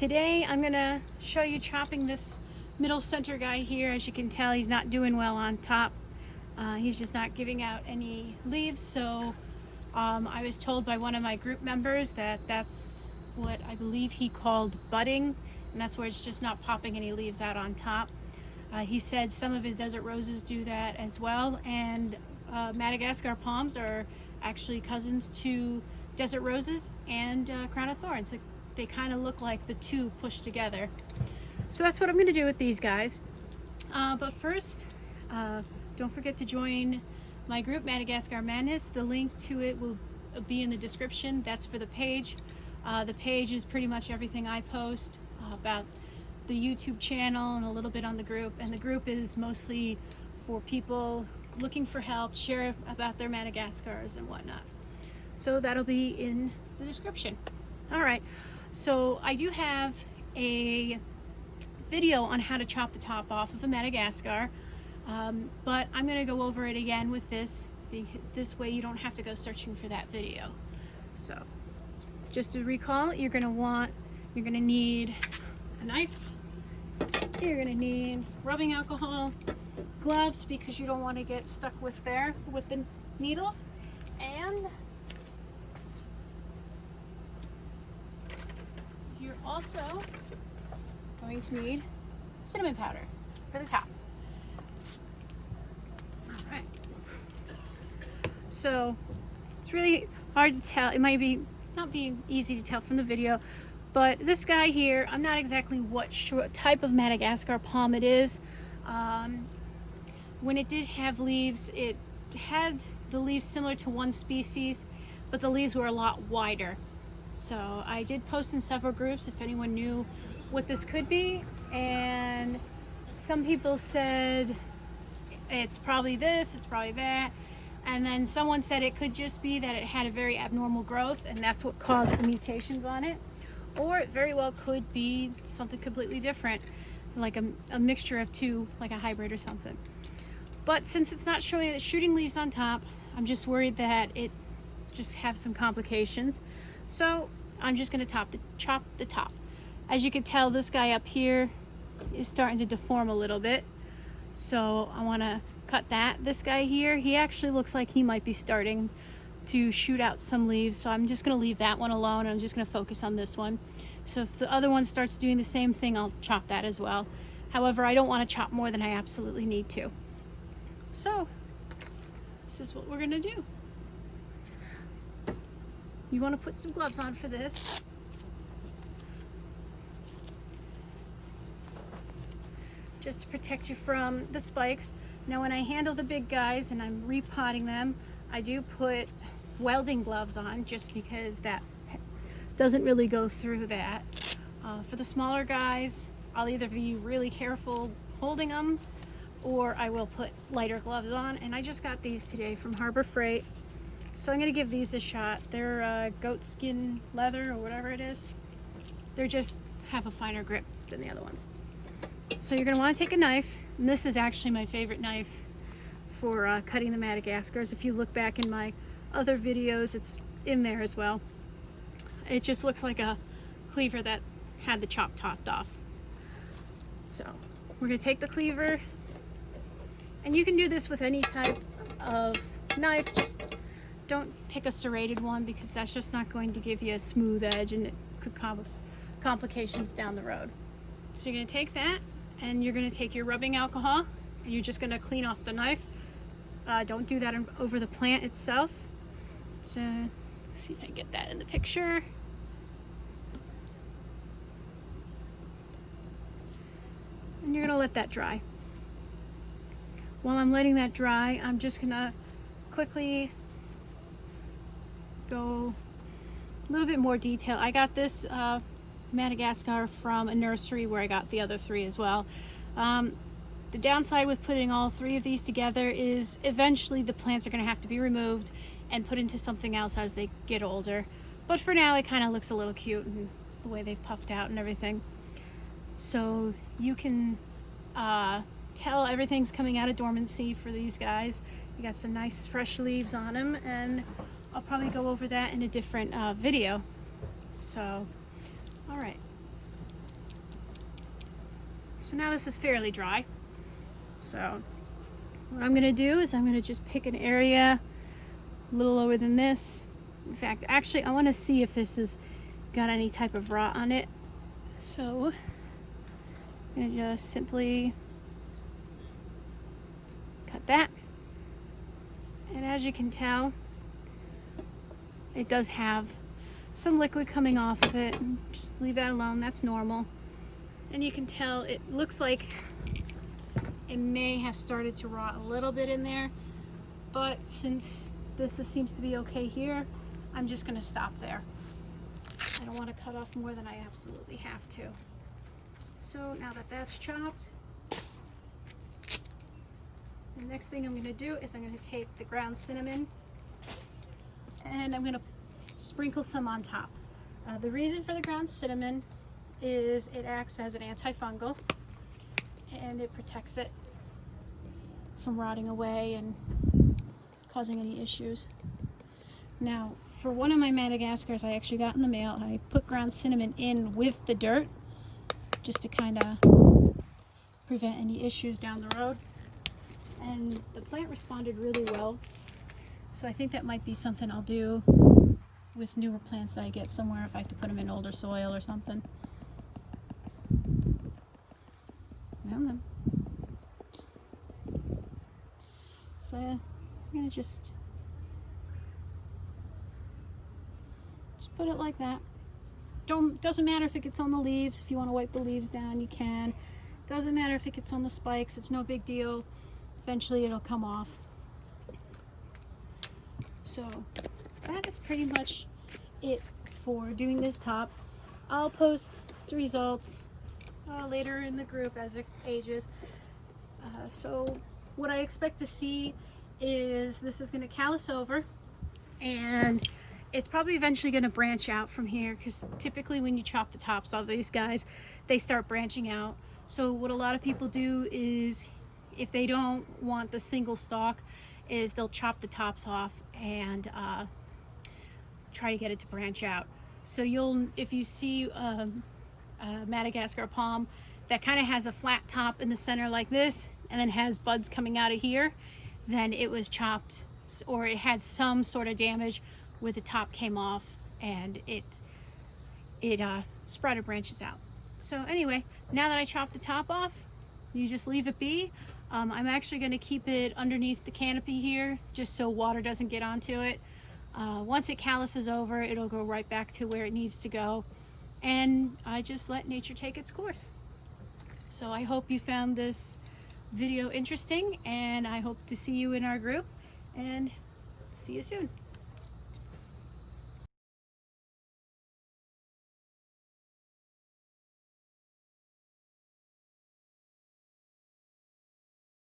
Today I'm gonna show you chopping this middle center guy here. As you can tell, he's not doing well on top. He's just not giving out any leaves, so I was told by one of my group members that that's what I believe he called budding, and that's where it's just not popping any leaves out on top. He said some of his desert roses do that as well, and Madagascar palms are actually cousins to desert roses and crown of thorns. They kind of look like the two pushed together. So that's what I'm going to do with these guys. But first, don't forget to join my group, Madagascar Madness. The link to it will be in the description. That's for the page. The page is pretty much everything I post about the YouTube channel and a little bit on the group. And the group is mostly for people looking for help, share about their Madagascars and whatnot. So that'll be in the description. All right, so I do have a video on how to chop the top off of a Madagascar, but I'm going to go over it again with this way you don't have to go searching for that video. So just to recall, you're going to need a knife, you're going to need rubbing alcohol, gloves because you don't want to get stuck with the needles, and you're also going to need cinnamon powder for the top. All right. So it's really hard to tell. It might be not being easy to tell from the video, but this guy here, I'm not exactly what type of Madagascar palm it is. When it did have leaves, it had the leaves similar to one species, but the leaves were a lot wider. So I did post in several groups if anyone knew what this could be, and some people said it's probably this, it's probably that, and then someone said it could just be that it had a very abnormal growth and that's what caused the mutations on it, or it very well could be something completely different, like a mixture of two, like a hybrid or something. But since it's not shooting leaves on top, I'm just worried that it just have some complications. So I'm just going to chop the top. As you can tell, this guy up here is starting to deform a little bit. So I want to cut that. This guy here, he actually looks like he might be starting to shoot out some leaves. So I'm just going to leave that one alone. And I'm just going to focus on this one. So if the other one starts doing the same thing, I'll chop that as well. However, I don't want to chop more than I absolutely need to. So this is what we're going to do. You want to put some gloves on for this. Just to protect you from the spikes. Now when I handle the big guys and I'm repotting them, I do put welding gloves on just because that doesn't really go through that. For the smaller guys, I'll either be really careful holding them or I will put lighter gloves on. And I just got these today from Harbor Freight. So I'm going to give these a shot. They're goat skin leather or whatever it is. They're just have a finer grip than the other ones. So you're going to want to take a knife. And this is actually my favorite knife for cutting the Madagascars. If you look back in my other videos, it's in there as well. It just looks like a cleaver that had the chop topped off. So we're going to take the cleaver. And you can do this with any type of knife. Just don't pick a serrated one because that's just not going to give you a smooth edge and it could cause complications down the road. So you're going to take that and you're going to take your rubbing alcohol and you're just going to clean off the knife. Don't do that over the plant itself. So let's see if I can get that in the picture. And you're going to let that dry. While I'm letting that dry, I'm just going to quickly go a little bit more detail. I got this Madagascar from a nursery where I got the other three as well. The downside with putting all three of these together is eventually the plants are going to have to be removed and put into something else as they get older. But for now, it kind of looks a little cute and the way they've puffed out and everything. So you can tell everything's coming out of dormancy for these guys. You got some nice fresh leaves on them, and I'll probably go over that in a different video. So, all right. So now this is fairly dry. So what I'm gonna do is I'm gonna just pick an area a little lower than this. In fact, actually, I wanna see if this has got any type of rot on it. So I'm gonna just simply cut that. And as you can tell, it does have some liquid coming off of it. Just leave that alone, that's normal. And you can tell it looks like it may have started to rot a little bit in there, but since this seems to be okay here, I'm just gonna stop there. I don't want to cut off more than I absolutely have to. So now that that's chopped, the next thing I'm going to do is I'm going to take the ground cinnamon and I'm going to sprinkle some on top. The reason for the ground cinnamon is it acts as an antifungal and it protects it from rotting away and causing any issues. Now, for one of my Madagascars I actually got in the mail, I put ground cinnamon in with the dirt just to kind of prevent any issues down the road. And the plant responded really well. So I think that might be something I'll do with newer plants that I get somewhere if I have to put them in older soil or something. I don't know. So I'm going to just put it like that. Doesn't matter if it gets on the leaves. If you want to wipe the leaves down, you can. Doesn't matter if it gets on the spikes. It's no big deal. Eventually it'll come off. So that is pretty much it for doing this top. I'll post the results later in the group as it ages. So what I expect to see is this is going to callus over, and it's probably eventually going to branch out from here, because typically when you chop the tops off these guys, they start branching out. So what a lot of people do is, if they don't want the single stalk, is they'll chop the tops off and try to get it to branch out. So if you see a Madagascar palm that kind of has a flat top in the center like this, and then has buds coming out of here, then it was chopped, or it had some sort of damage where the top came off and it sprouted branches out. So anyway, now that I chopped the top off, you just leave it be. I'm actually going to keep it underneath the canopy here just so water doesn't get onto it. Once it calluses over, it'll go right back to where it needs to go, and I just let nature take its course. So I hope you found this video interesting, and I hope to see you in our group, and see you soon.